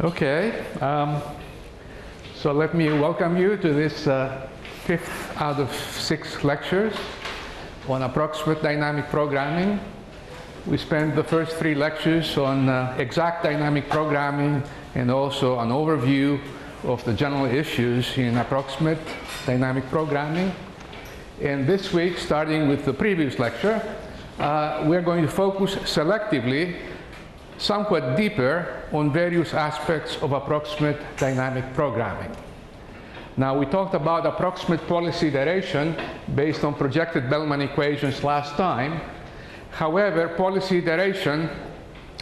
Okay, so let me welcome you to this fifth out of 6 lectures on approximate dynamic programming. We spent the first 3 lectures on exact dynamic programming and also an overview of the general issues in approximate dynamic programming. And this week, starting with the previous lecture, we're going to focus selectively somewhat deeper on various aspects of approximate dynamic programming. Now, we talked about approximate policy iteration based on projected Bellman equations last time. However, policy iteration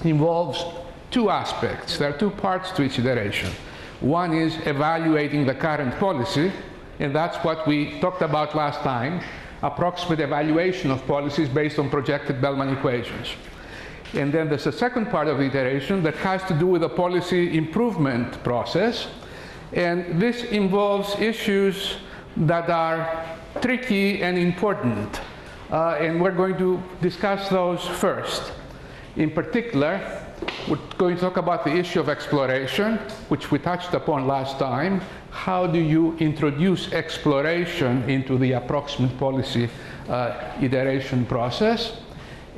involves 2 aspects. There are 2 parts to each iteration. One is evaluating the current policy, and that's what we talked about last time, approximate evaluation of policies based on projected Bellman equations. And then there's a second part of the iteration that has to do with the policy improvement process. And this involves issues that are tricky and important. And we're going to discuss those first. In particular, we're going to talk about the issue of exploration, which we touched upon last time. How do you introduce exploration into the approximate policy iteration process?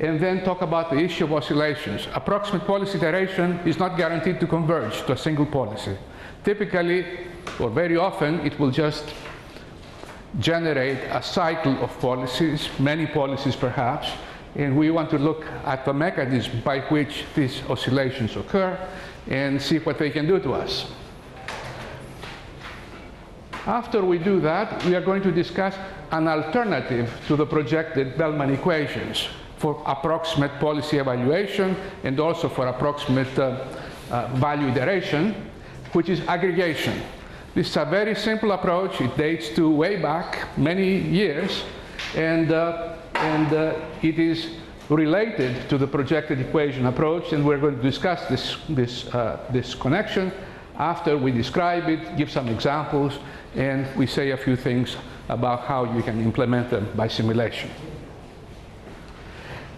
And then talk about the issue of oscillations. Approximate policy iteration is not guaranteed to converge to a single policy. Typically, or very often, it will just generate a cycle of policies, many policies perhaps, and we want to look at the mechanism by which these oscillations occur and see what they can do to us. After we do that, we are going to discuss an alternative to the projected Bellman equations for approximate policy evaluation and also for approximate value iteration, which is aggregation. This is a very simple approach. It dates to way back, many years, and it is related to the projected equation approach, and we're going to discuss this connection after we describe it, give some examples, and we say a few things about how you can implement them by simulation.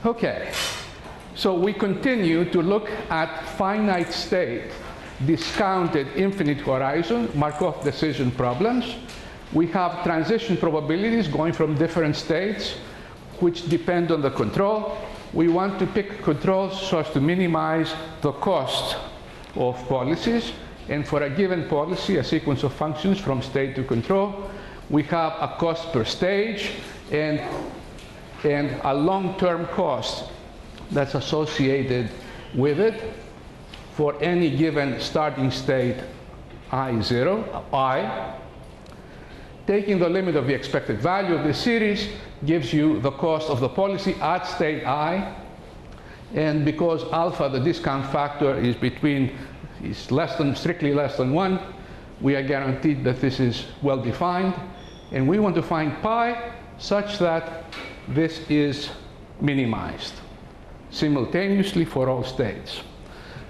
Okay, so we continue to look at finite state discounted infinite horizon Markov decision problems. We have transition probabilities going from different states which depend on the control. We want to pick controls so as to minimize the cost of policies. And for a given policy, a sequence of functions from state to control, we have a cost per stage and a long-term cost that's associated with it for any given starting state I. Taking the limit of the expected value of this series gives you the cost of the policy at state I. And because alpha, the discount factor, is strictly less than 1, we are guaranteed that this is well defined. And we want to find pi such that this is minimized simultaneously for all states.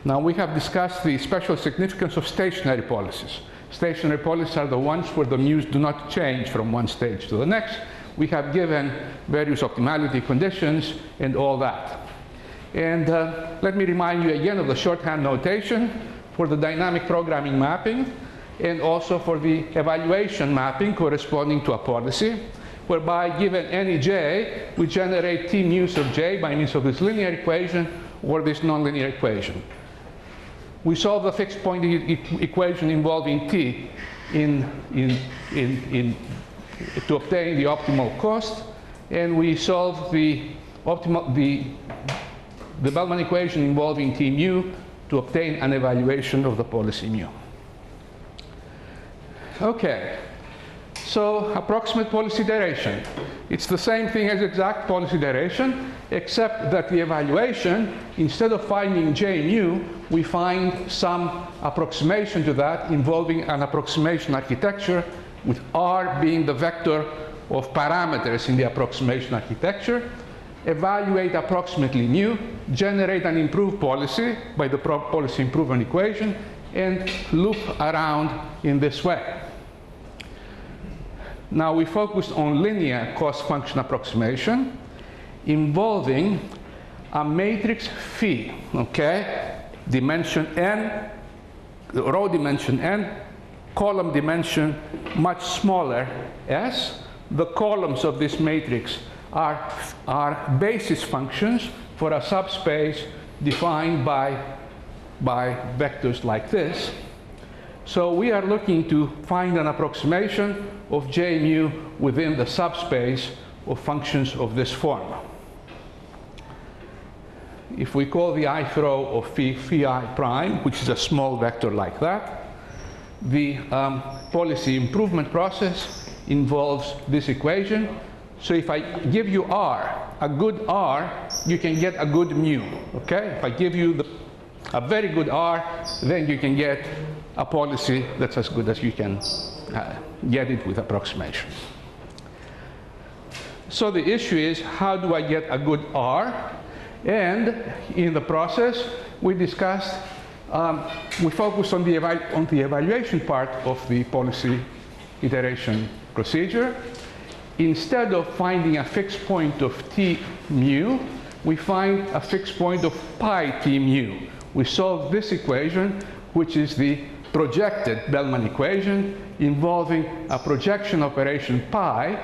Now, we have discussed the special significance of stationary policies. Stationary policies are the ones where the mu's do not change from one stage to the next. We have given various optimality conditions and all that. And let me remind you again of the shorthand notation for the dynamic programming mapping and also for the evaluation mapping corresponding to a policy, whereby given any j, we generate t mu's of j by means of this linear equation or this nonlinear equation. We solve the fixed point equation involving t to obtain the optimal cost, and we solve the Bellman equation involving t mu to obtain an evaluation of the policy mu. Okay. So, approximate policy iteration. It's the same thing as exact policy iteration, except that the evaluation, instead of finding j mu, we find some approximation to that involving an approximation architecture, with R being the vector of parameters in the approximation architecture, evaluate approximately mu, generate an improved policy by the policy improvement equation, and loop around in this way. Now, we focused on linear cost function approximation involving a matrix phi, okay? Dimension n row dimension and column dimension much smaller s. The columns of this matrix are basis functions for a subspace defined by vectors like this. So we are looking to find an approximation of J mu within the subspace of functions of this form. If we call the ith row of phi I prime, which is a small vector like that, the policy improvement process involves this equation. So if I give you R, a good R, you can get a good mu, okay? If I give you a very good R, then you can get a policy that's as good as you can get it with approximation. So the issue is, how do I get a good R? And in the process, we discussed, we focused on the evaluation part of the policy iteration procedure. Instead of finding a fixed point of t mu, we find a fixed point of pi t mu. We solve this equation, which is the projected Bellman equation involving a projection operation pi,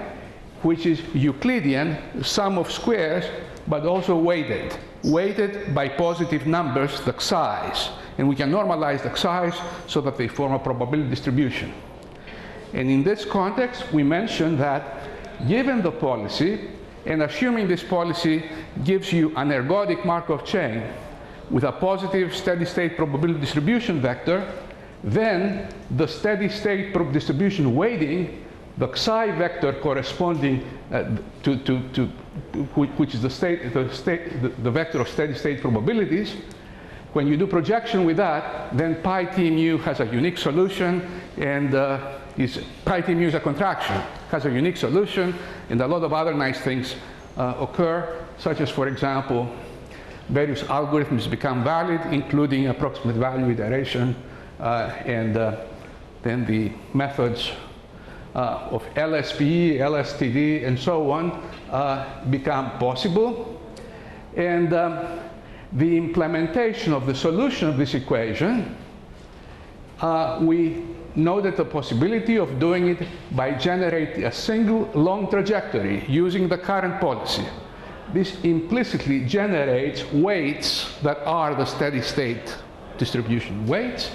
which is Euclidean, sum of squares, but also weighted by positive numbers, the xi's. And we can normalize the xi's so that they form a probability distribution. And in this context, we mentioned that given the policy, and assuming this policy gives you an ergodic Markov chain with a positive steady-state probability distribution vector, then the steady-state distribution weighting, the psi vector corresponding which is the vector of steady-state probabilities, when you do projection with that, then pi t mu has a unique solution, and pi t mu is a contraction, has a unique solution, and a lot of other nice things occur, such as, for example, various algorithms become valid, including approximate value iteration, and then the methods of LSPE, LSTD, and so on become possible. And the implementation of the solution of this equation, we noted the possibility of doing it by generating a single long trajectory using the current policy. This implicitly generates weights that are the steady-state distribution weights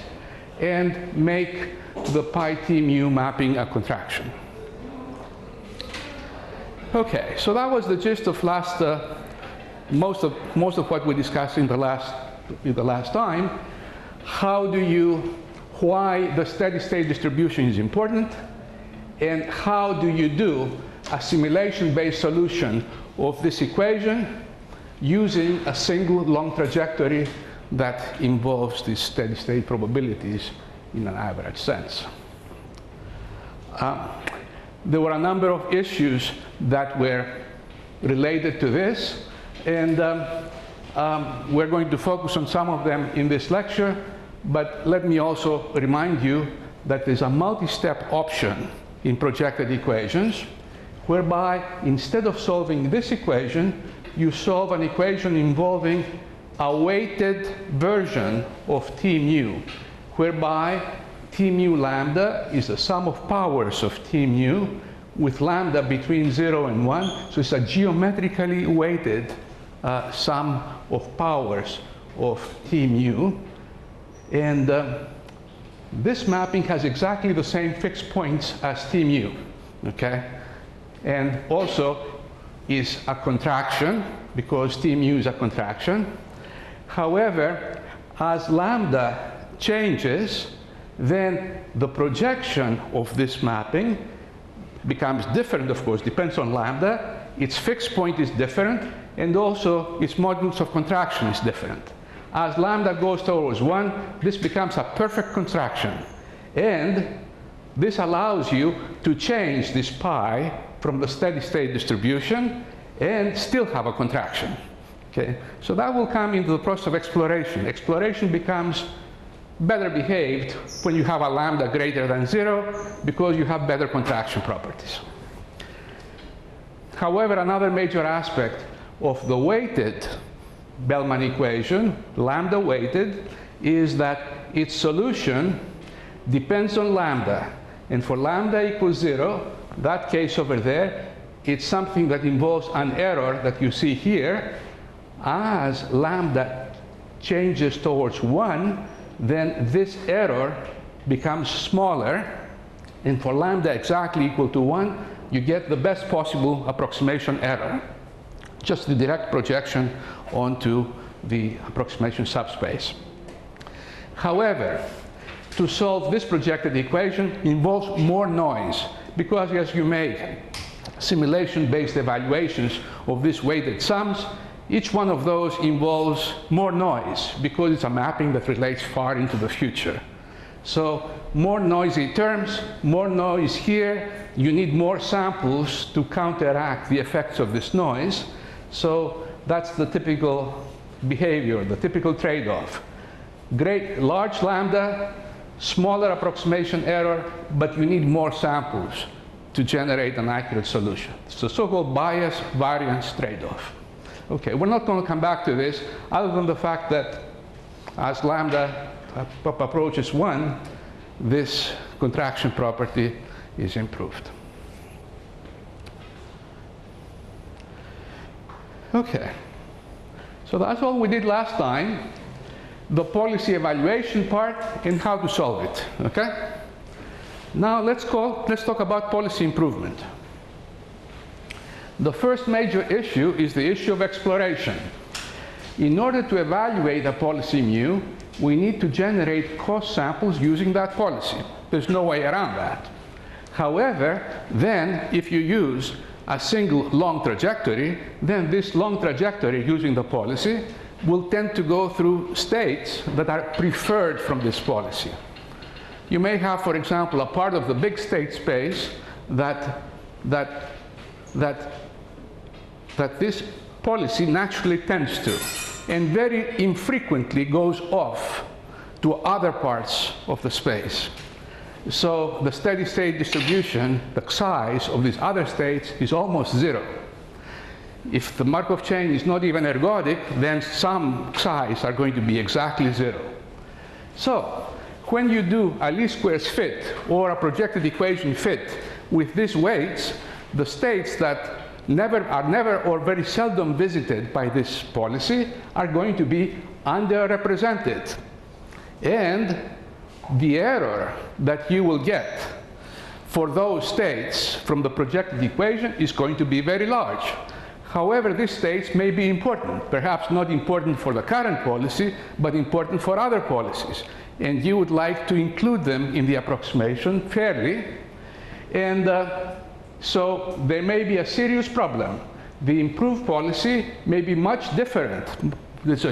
and make the pi t mu mapping a contraction. Okay, so that was the gist of most of what we discussed in the last time. Why the steady-state distribution is important, and how do you do a simulation-based solution of this equation using a single long trajectory that involves these steady-state probabilities in an average sense. There were a number of issues that were related to this, and we're going to focus on some of them in this lecture, but let me also remind you that there's a multi-step option in projected equations, whereby instead of solving this equation, you solve an equation involving a weighted version of t mu, whereby t mu lambda is the sum of powers of t mu with lambda between 0 and 1. So it's a geometrically weighted sum of powers of t mu. And this mapping has exactly the same fixed points as t mu, okay? And also is a contraction, because t mu is a contraction. However, as lambda changes, then the projection of this mapping becomes different, of course, depends on lambda. Its fixed point is different, and also its modulus of contraction is different. As lambda goes towards 1, this becomes a perfect contraction. And this allows you to change this pi from the steady-state distribution and still have a contraction. Okay? So that will come into the process of exploration. Exploration becomes better behaved when you have a lambda greater than 0, because you have better contraction properties. However, another major aspect of the weighted Bellman equation, lambda weighted, is that its solution depends on lambda. And for lambda equals 0, that case over there, it's something that involves an error that you see here. As lambda changes towards 1, then this error becomes smaller. And for lambda exactly equal to 1, you get the best possible approximation error, just the direct projection onto the approximation subspace. However, to solve this projected equation involves more noise, because as you make simulation-based evaluations of these weighted sums, each one of those involves more noise, because it's a mapping that relates far into the future. So more noisy terms, more noise here. You need more samples to counteract the effects of this noise. So that's the typical behavior, the typical trade-off. Large lambda, smaller approximation error, but you need more samples to generate an accurate solution. It's the so-called bias-variance trade-off. Okay, we're not going to come back to this, other than the fact that as lambda approaches 1, this contraction property is improved. Okay, so that's all we did last time. The policy evaluation part and how to solve it. Okay? Now let's talk about policy improvement. The first major issue is the issue of exploration. In order to evaluate a policy mu, we need to generate cost samples using that policy. There's no way around that. However, then if you use a single long trajectory, then this long trajectory using the policy will tend to go through states that are preferred from this policy. You may have, for example, a part of the big state space that this policy naturally tends to, and very infrequently goes off to other parts of the space. So the steady state distribution, the size of these other states is almost 0. If the Markov chain is not even ergodic, then some size are going to be exactly 0. So when you do a least squares fit or a projected equation fit with these weights, the states that are never or very seldom visited by this policy are going to be underrepresented. And the error that you will get for those states from the projected equation is going to be very large. However, these states may be important, perhaps not important for the current policy, but important for other policies. And you would like to include them in the approximation fairly. And so there may be a serious problem. The improved policy may be much different. There's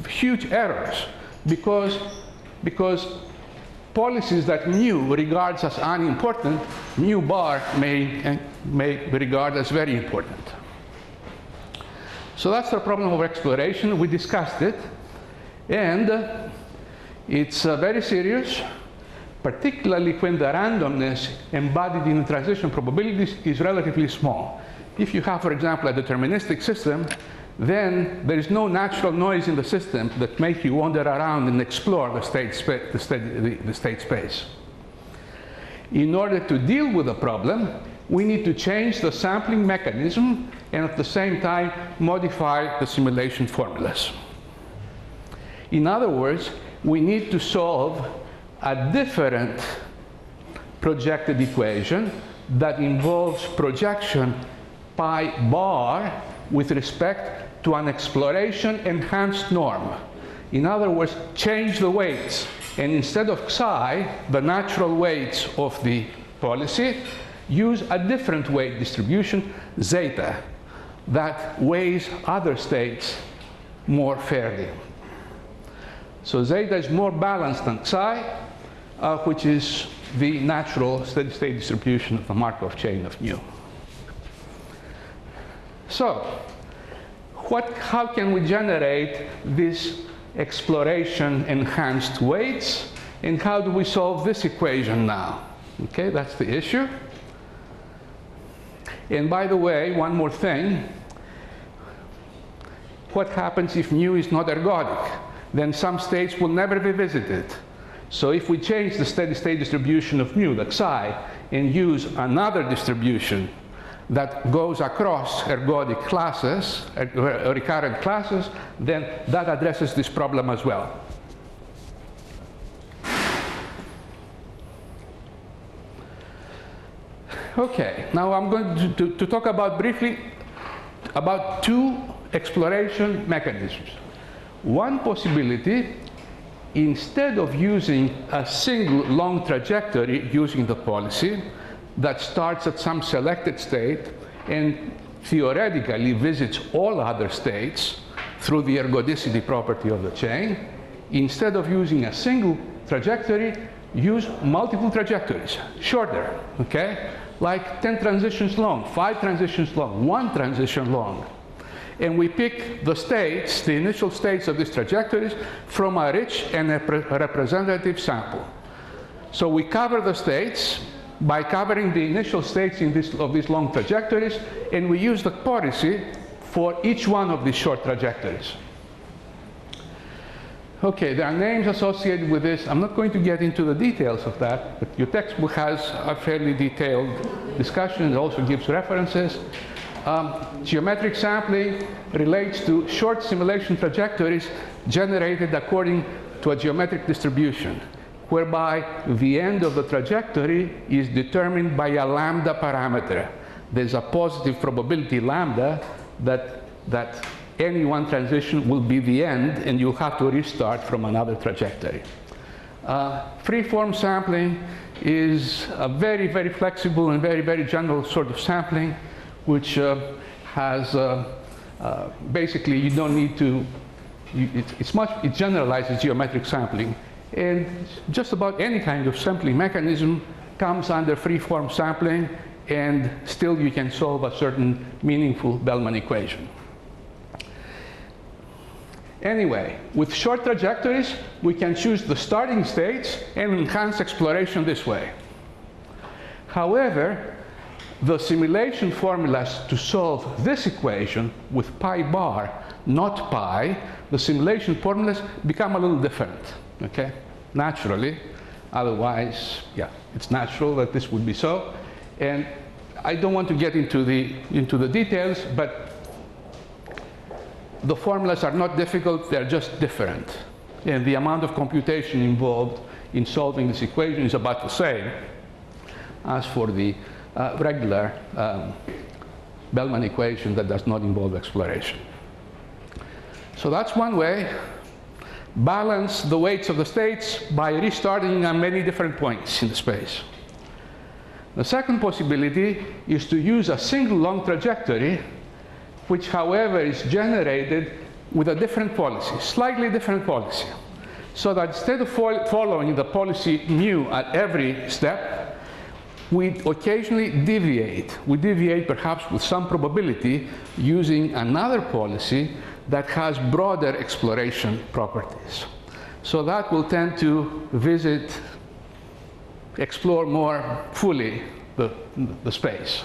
huge errors because policies that mu regards as unimportant, mu bar may regard as very important. So that's the problem of exploration. We discussed it. And it's very serious, particularly when the randomness embodied in the transition probabilities is relatively small. If you have, for example, a deterministic system, then there is no natural noise in the system that makes you wander around and explore the state space. In order to deal with the problem, we need to change the sampling mechanism and at the same time modify the simulation formulas. In other words, we need to solve a different projected equation that involves projection pi bar with respect to an exploration enhanced norm. In other words, change the weights, and instead of psi, the natural weights of the policy, use a different weight distribution, zeta, that weighs other states more fairly. So zeta is more balanced than psi, which is the natural steady state distribution of the Markov chain of mu. So how can we generate this exploration enhanced weights, and how do we solve this equation now? Okay, that's the issue. And by the way, one more thing. What happens if mu is not ergodic? then some states will never be visited. So if we change the steady state distribution of mu, the psi, and use another distribution that goes across ergodic classes, recurrent classes, then that addresses this problem as well. Okay, now I'm going to talk about briefly about two exploration mechanisms. One possibility, instead of using a single long trajectory using the policy that starts at some selected state and theoretically visits all other states through the ergodicity property of the chain, instead of using a single trajectory, use multiple trajectories, shorter, okay? Like 10 transitions long, 5 transitions long, 1 transition long. And we pick the states, the initial states of these trajectories, from a rich and a representative sample. So we cover the states by covering the initial states of these long trajectories, and we use the policy for each one of these short trajectories. Okay, there are names associated with this. I'm not going to get into the details of that, but your textbook has a fairly detailed discussion. It also gives references. Geometric sampling relates to short simulation trajectories generated according to a geometric distribution, whereby the end of the trajectory is determined by a lambda parameter. There's a positive probability lambda that any one transition will be the end, and you'll have to restart from another trajectory. Free-form sampling is a very, very flexible and very, very general sort of sampling, which has basically, you don't need to, it generalizes geometric sampling. And just about any kind of sampling mechanism comes under free-form sampling, and still you can solve a certain meaningful Bellman equation. Anyway, with short trajectories, we can choose the starting states and enhance exploration this way. However, the simulation formulas to solve this equation with pi bar, not pi, the simulation formulas become a little different, okay? Naturally. Otherwise, yeah, it's natural that this would be so. And I don't want to get into the details, but the formulas are not difficult, they're just different. And the amount of computation involved in solving this equation is about the same as for the regular Bellman equation that does not involve exploration. So that's one way. Balance the weights of the states by restarting at many different points in the space. The second possibility is to use a single long trajectory, which, however, is generated with a different policy, slightly different policy. So that instead of following the policy mu at every step, we occasionally deviate. We deviate perhaps with some probability using another policy that has broader exploration properties. So that will tend to explore more fully the space.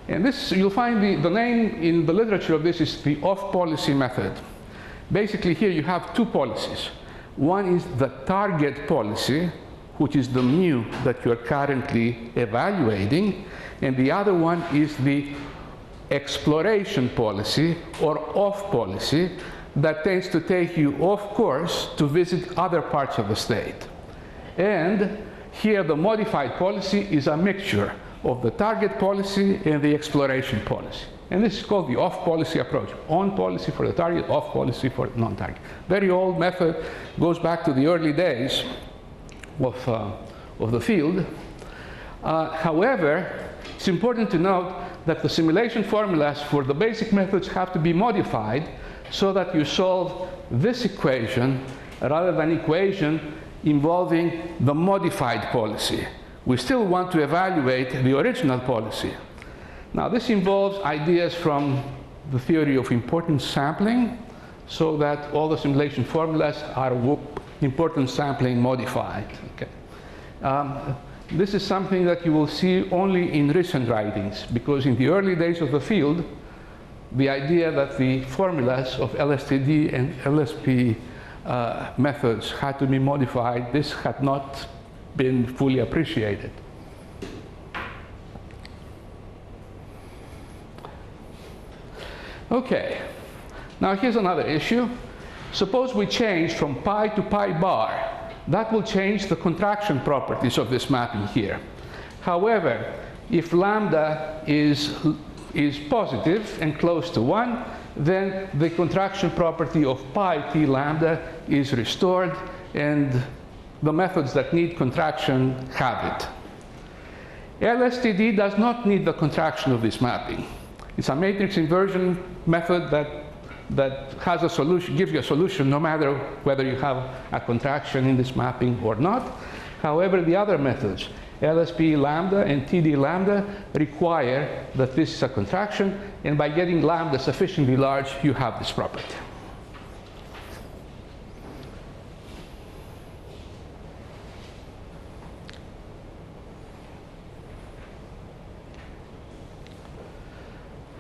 And this, you'll find the name in the literature of this is the off-policy method. Basically, here you have two policies. One is the target policy, which is the mu that you're currently evaluating, and the other one is the exploration policy or off policy that tends to take you off course to visit other parts of the state. And here the modified policy is a mixture of the target policy and the exploration policy. And this is called the off-policy approach. On policy for the target, off policy for the non-target. Very old method, goes back to the early days of the field. However, it's important to note that the simulation formulas for the basic methods have to be modified so that you solve this equation rather than equation involving the modified policy. We still want to evaluate the original policy. Now, this involves ideas from the theory of importance sampling, so that all the simulation formulas are importance sampling modified. Okay. This is something that you will see only in recent writings, because in the early days of the field, the idea that the formulas of LSTD and LSP methods had to be modified, this had not been fully appreciated. Okay, now here's another issue. Suppose we change from pi to pi bar. That will change the contraction properties of this mapping here. However, if lambda is positive and close to 1, then the contraction property of pi t lambda is restored, and the methods that need contraction have it. LSTD does not need the contraction of this mapping. It's a matrix inversion method that has a solution, gives you a solution no matter whether you have a contraction in this mapping or not. However, the other methods, LSP lambda and TD lambda, require that this is a contraction, and by getting lambda sufficiently large, you have this property.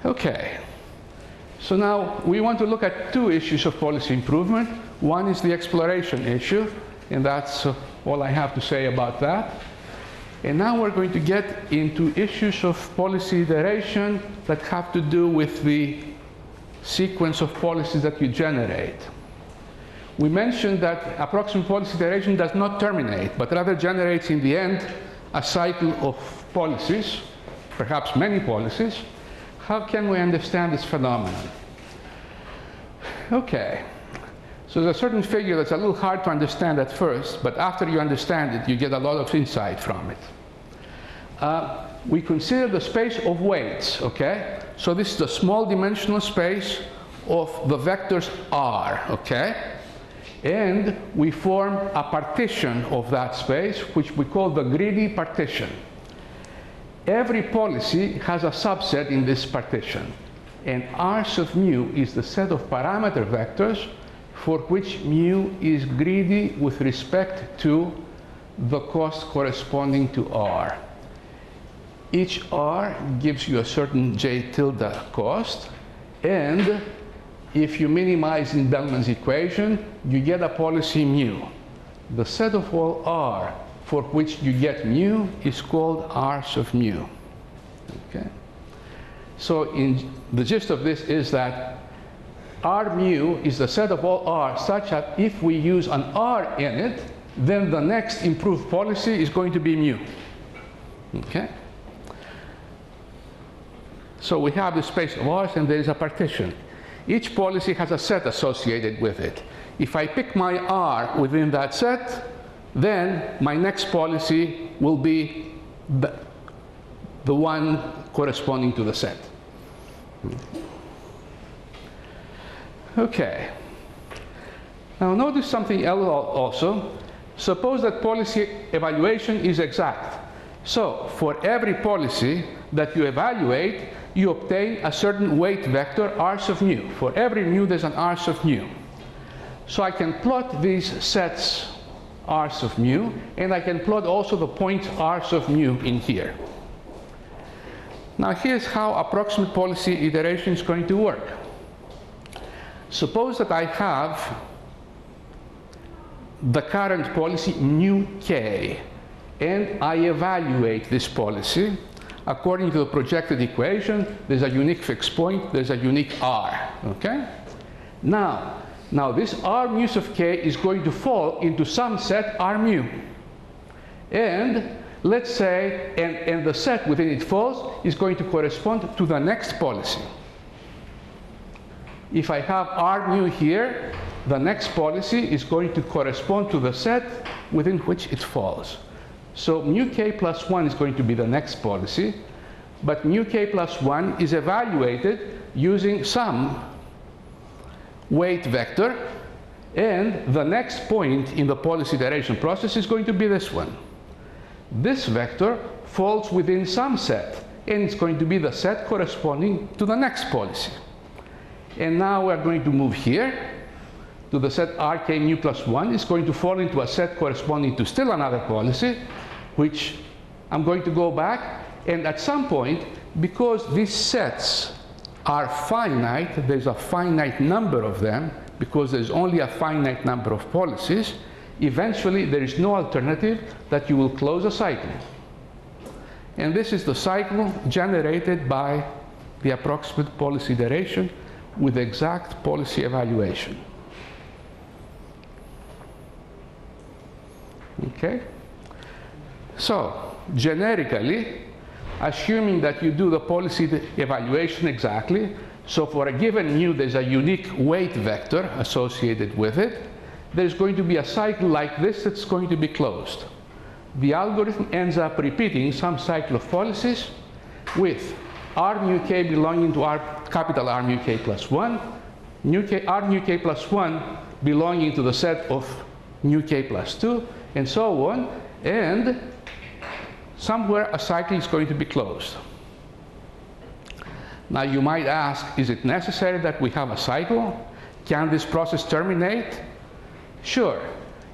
Okay, so now we want to look at two issues of policy improvement. One is the exploration issue, and that's all I have to say about that. And now we're going to get into issues of policy iteration that have to do with the sequence of policies that you generate. We mentioned that approximate policy iteration does not terminate, but rather generates in the end a cycle of policies, perhaps many policies. How can we understand this phenomenon? Okay, so there's a certain figure that's a little hard to understand at first, but after you understand it, you get a lot of insight from it. We consider the space of weights, okay? So this is the small dimensional space of the vectors R, okay? And we form a partition of that space, which we call the greedy partition. Every policy has a subset in this partition, and R sub mu is the set of parameter vectors for which mu is greedy with respect to the cost corresponding to R. Each R gives you a certain J tilde cost, and if you minimize in Bellman's equation, you get a policy mu. The set of all R for which you get mu is called R sub mu. Okay? So the gist of this is that R mu is the set of all R such that if we use an R in it, then the next improved policy is going to be mu. Okay? So we have the space of R's and there is a partition. Each policy has a set associated with it. If I pick my R within that set, then my next policy will be the one corresponding to the set. Okay. Now notice something else also. Suppose that policy evaluation is exact. So for every policy that you evaluate, you obtain a certain weight vector R sub mu. For every mu, there's an R sub mu. So I can plot these sets R sub mu, and I can plot also the points R sub mu in here. Now here's how approximate policy iteration is going to work. Suppose that I have the current policy mu k, and I evaluate this policy. According to the projected equation, there's a unique fixed point, there's a unique R, okay? Now this R mu sub k is going to fall into some set R mu. And let's say, and the set within it falls is going to correspond to the next policy. If I have R mu here, the next policy is going to correspond to the set within which it falls. So mu k plus 1 is going to be the next policy, but mu k plus 1 is evaluated using some weight vector, and the next point in the policy iteration process is going to be this one. This vector falls within some set, and it's going to be the set corresponding to the next policy. And now we're going to move here to the set rk mu plus 1. It's going to fall into a set corresponding to still another policy, which I'm going to go back, and at some point, because these sets are finite, there's a finite number of them, because there's only a finite number of policies, eventually there is no alternative that you will close a cycle. And this is the cycle generated by the approximate policy iteration with exact policy evaluation. Okay? So, generically, assuming that you do the policy evaluation exactly, so for a given mu there's a unique weight vector associated with it, there's going to be a cycle like this that's going to be closed. The algorithm ends up repeating some cycle of policies with R mu k belonging to capital R mu k plus 1, R mu k plus 1 belonging to the set of mu k plus 2, and so on, and somewhere a cycle is going to be closed. Now you might ask, is it necessary that we have a cycle? Can this process terminate? Sure.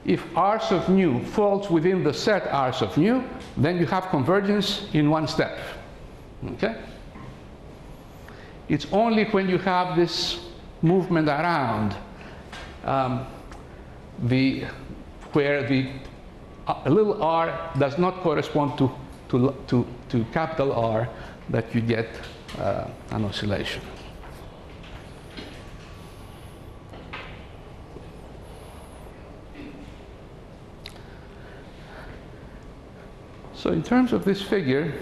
If R's of mu falls within the set R's of mu, then you have convergence in one step. Okay? It's only when you have this movement around where the little r does not correspond to capital R that you get an oscillation. So in terms of this figure,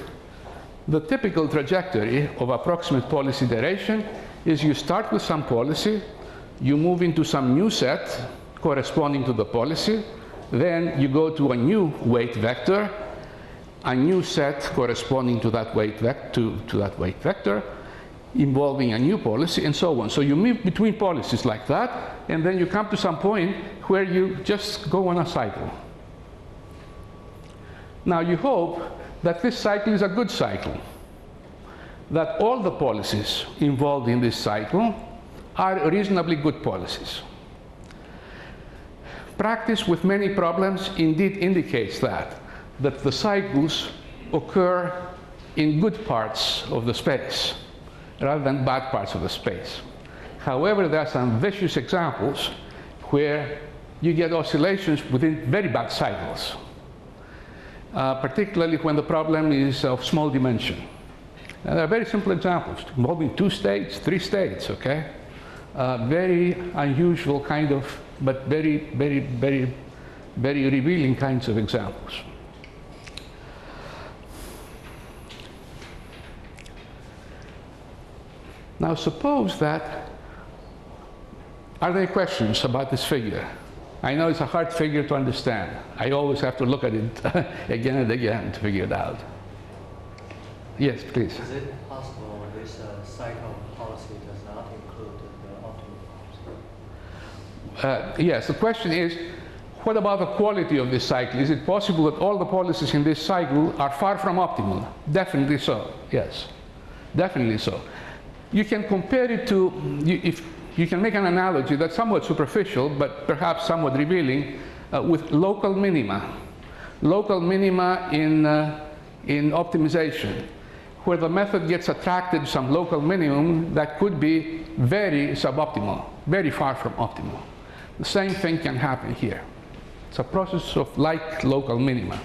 the typical trajectory of approximate policy iteration is you start with some policy, you move into some new set corresponding to the policy, then you go to a new weight vector, a new set corresponding to that weight vector, involving a new policy, and so on. So you move between policies like that, and then you come to some point where you just go on a cycle. Now you hope that this cycle is a good cycle, that all the policies involved in this cycle are reasonably good policies. Practice with many problems indeed indicates that the cycles occur in good parts of the space rather than bad parts of the space. However, there are some vicious examples where you get oscillations within very bad cycles. Particularly when the problem is of small dimension. And there are very simple examples involving 2 states, 3 states, okay? Very unusual kind of, but very revealing kinds of examples. Now suppose that, are there questions about this figure? I know it's a hard figure to understand. I always have to look at it again and again to figure it out. Yes, please. Is it possible this cycle policy does not include the optimal policy? Yes, the question is, what about the quality of this cycle? Is it possible that all the policies in this cycle are far from optimal? Definitely so, yes. Definitely so. You can compare it to, if you can make an analogy that's somewhat superficial, but perhaps somewhat revealing, with local minima. Local minima in optimization, where the method gets attracted to some local minimum that could be very suboptimal, very far from optimal. The same thing can happen here. It's a process of like local minima.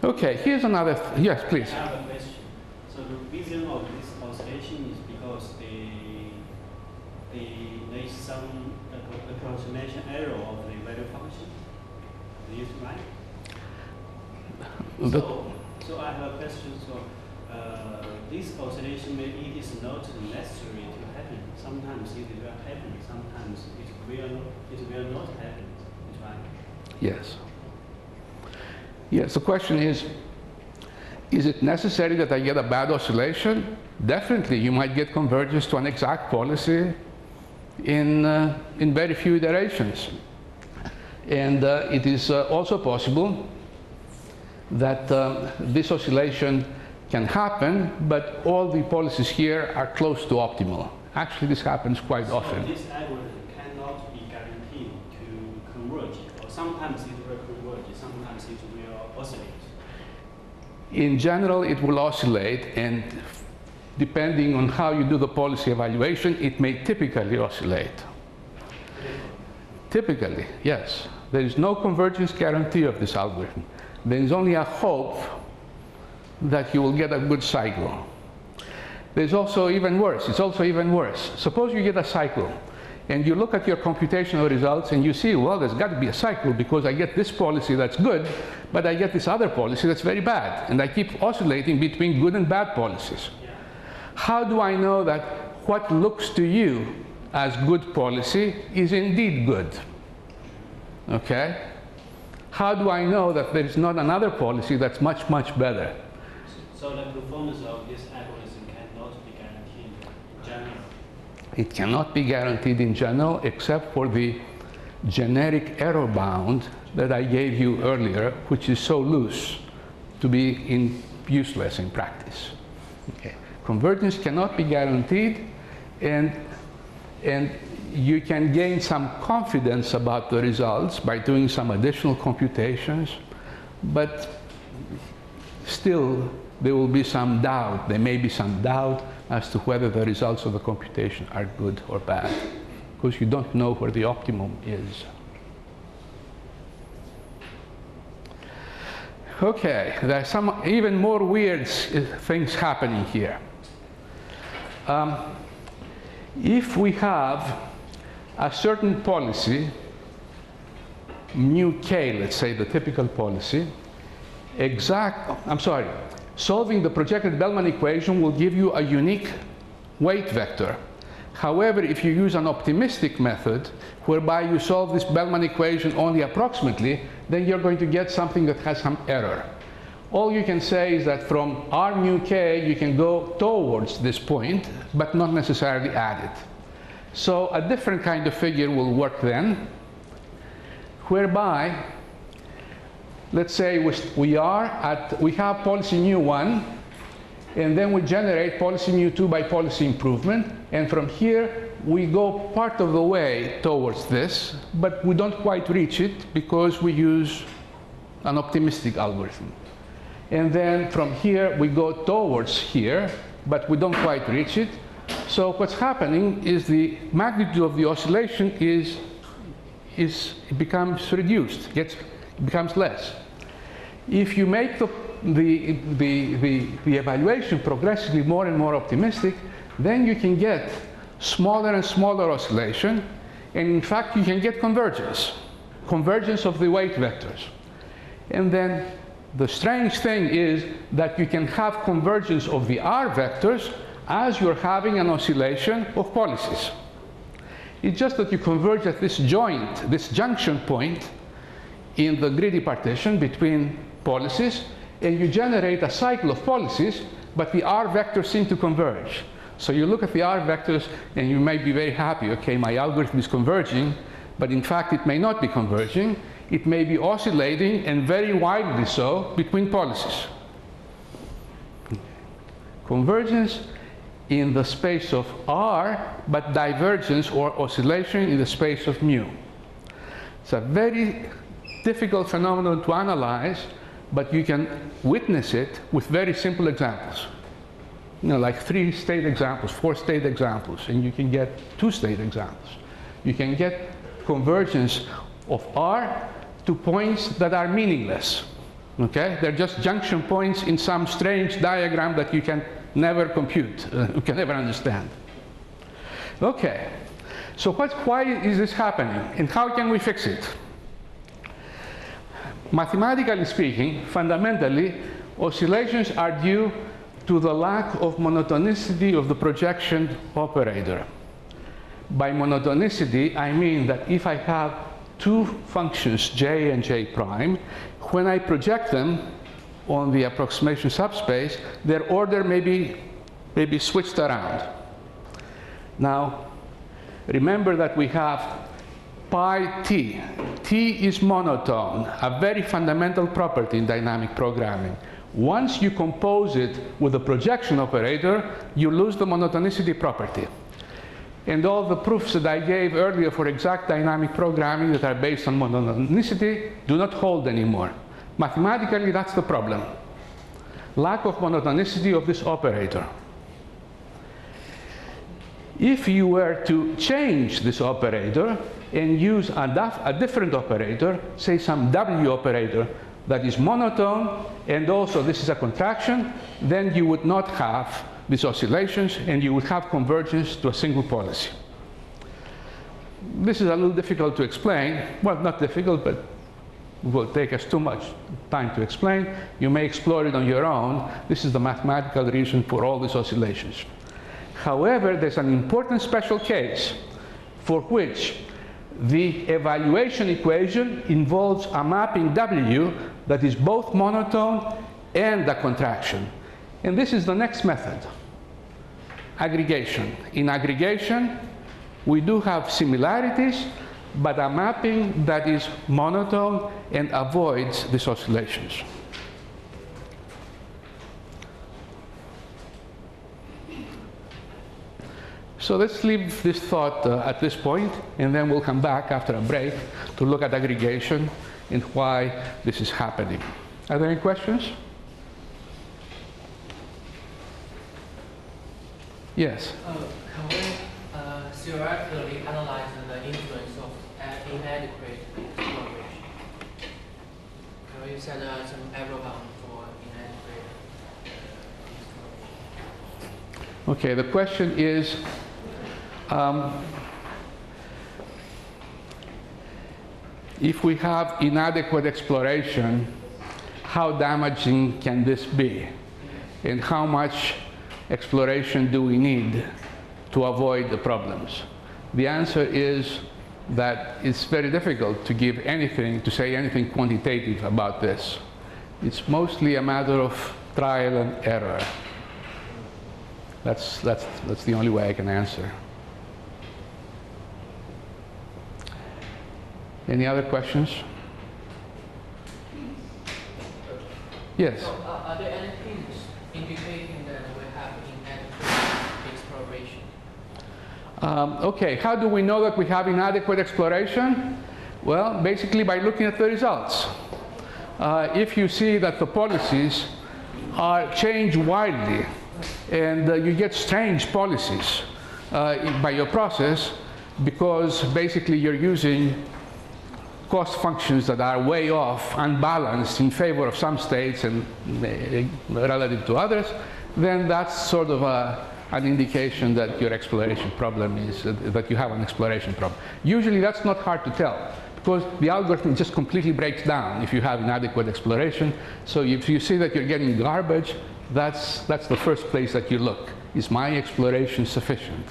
Okay, here's another, yes, please. I have a question. So the reason of this oscillation is because there is some approximation error of the value function. Is this right? So I have a question. So this oscillation, maybe it is not necessary to happen. Sometimes it will happen. Sometimes it will not happen. Is right? Yes. Yes. The question is it necessary that I get a bad oscillation? Definitely, you might get convergence to an exact policy in very few iterations. And it is also possible that this oscillation can happen, but all the policies here are close to optimal. Actually, this happens quite often. This algorithm cannot be guaranteed to converge, or sometimes it will converge, sometimes it will oscillate. In general, it will oscillate, and depending on how you do the policy evaluation, it may typically oscillate. Typically, yes. There is no convergence guarantee of this algorithm. There is only a hope that you will get a good cycle. There's also even worse. It's also even worse. Suppose you get a cycle, and you look at your computational results, and you see, well, there's got to be a cycle because I get this policy that's good, but I get this other policy that's very bad. And I keep oscillating between good and bad policies. How do I know that what looks to you as good policy is indeed good? Okay? How do I know that there is not another policy that's much, much better? So the performance of this algorithm cannot be guaranteed in general? It cannot be guaranteed in general, except for the generic error bound that I gave you earlier, which is so loose to be useless in practice. Okay. Convergence cannot be guaranteed, and you can gain some confidence about the results by doing some additional computations, but still there will be some doubt. There may be some doubt as to whether the results of the computation are good or bad, because you don't know where the optimum is. Okay, there are some even more weird things happening here. If we have a certain policy, mu k, let's say the typical policy, solving the projected Bellman equation will give you a unique weight vector. However, if you use an optimistic method, whereby you solve this Bellman equation only approximately, then you're going to get something that has some error. All you can say is that from R mu k, you can go towards this point, but not necessarily at it. So a different kind of figure will work then, whereby, let's say we have policy mu1, and then we generate policy mu2 by policy improvement, and from here we go part of the way towards this, but we don't quite reach it because we use an optimistic algorithm. And then from here we go towards here, but we don't quite reach it. So what's happening is the magnitude of the oscillation becomes reduced, becomes less. If you make the evaluation progressively more and more optimistic, then you can get smaller and smaller oscillation, and in fact you can get convergence of the weight vectors. And then the strange thing is that you can have convergence of the R vectors as you're having an oscillation of policies. It's just that you converge at this joint, this junction point in the greedy partition between policies, and you generate a cycle of policies, but the R vectors seem to converge. So you look at the R vectors and you may be very happy, okay, my algorithm is converging, but in fact it may not be converging. It may be oscillating, and very widely so, between policies. Convergence in the space of R, but divergence or oscillation in the space of mu. It's a very difficult phenomenon to analyze, but you can witness it with very simple examples. You know, like 3-state examples, 4-state examples, and you can get 2-state examples. You can get convergence of R to points that are meaningless. Okay? They're just junction points in some strange diagram that you can never compute, you can never understand. Okay, so why is this happening, and how can we fix it? Mathematically speaking, fundamentally, oscillations are due to the lack of monotonicity of the projection operator. By monotonicity, I mean that if I have two functions, j and j prime, when I project them on the approximation subspace, their order may be switched around. Now, remember that we have pi t. T is monotone, a very fundamental property in dynamic programming. Once you compose it with a projection operator, you lose the monotonicity property. And all the proofs that I gave earlier for exact dynamic programming that are based on monotonicity do not hold anymore. Mathematically, that's the problem. Lack of monotonicity of this operator. If you were to change this operator and use a different operator, say some W operator that is monotone, and also this is a contraction, then you would not have these oscillations, and you would have convergence to a single policy. This is a little difficult to explain. Well, not difficult, but it will take us too much time to explain. You may explore it on your own. This is the mathematical reason for all these oscillations. However, there's an important special case for which the evaluation equation involves a mapping W that is both monotone and a contraction. And this is the next method, aggregation. In aggregation, we do have similarities, but a mapping that is monotone and avoids these oscillations. So let's leave this thought at this point, and then we'll come back after a break to look at aggregation and why this is happening. Are there any questions? Yes? Can we theoretically analyze the influence of inadequate exploration? Can we set some error bound for inadequate exploration? Okay, the question is, if we have inadequate exploration, how damaging can this be? And how much exploration do we need to avoid the problems? The answer is that it's very difficult to give anything, to say anything quantitative about this. It's mostly a matter of trial and error. That's the only way I can answer. Any other questions? Yes? So, are there any hints indicating that we have inadequate exploration? Okay, how do we know that we have inadequate exploration? Well, basically by looking at the results. If you see that the policies change widely, and you get strange policies by your process, because basically you're using cost functions that are way off, unbalanced in favor of some states and relative to others, then that's sort of an indication that your exploration problem is, that you have an exploration problem. Usually that's not hard to tell, because the algorithm just completely breaks down if you have inadequate exploration. So if you see that you're getting garbage, that's the first place that you look. Is my exploration sufficient?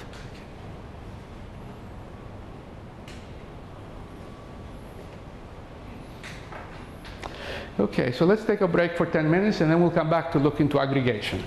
Okay, so let's take a break for 10 minutes, and then we'll come back to look into aggregation.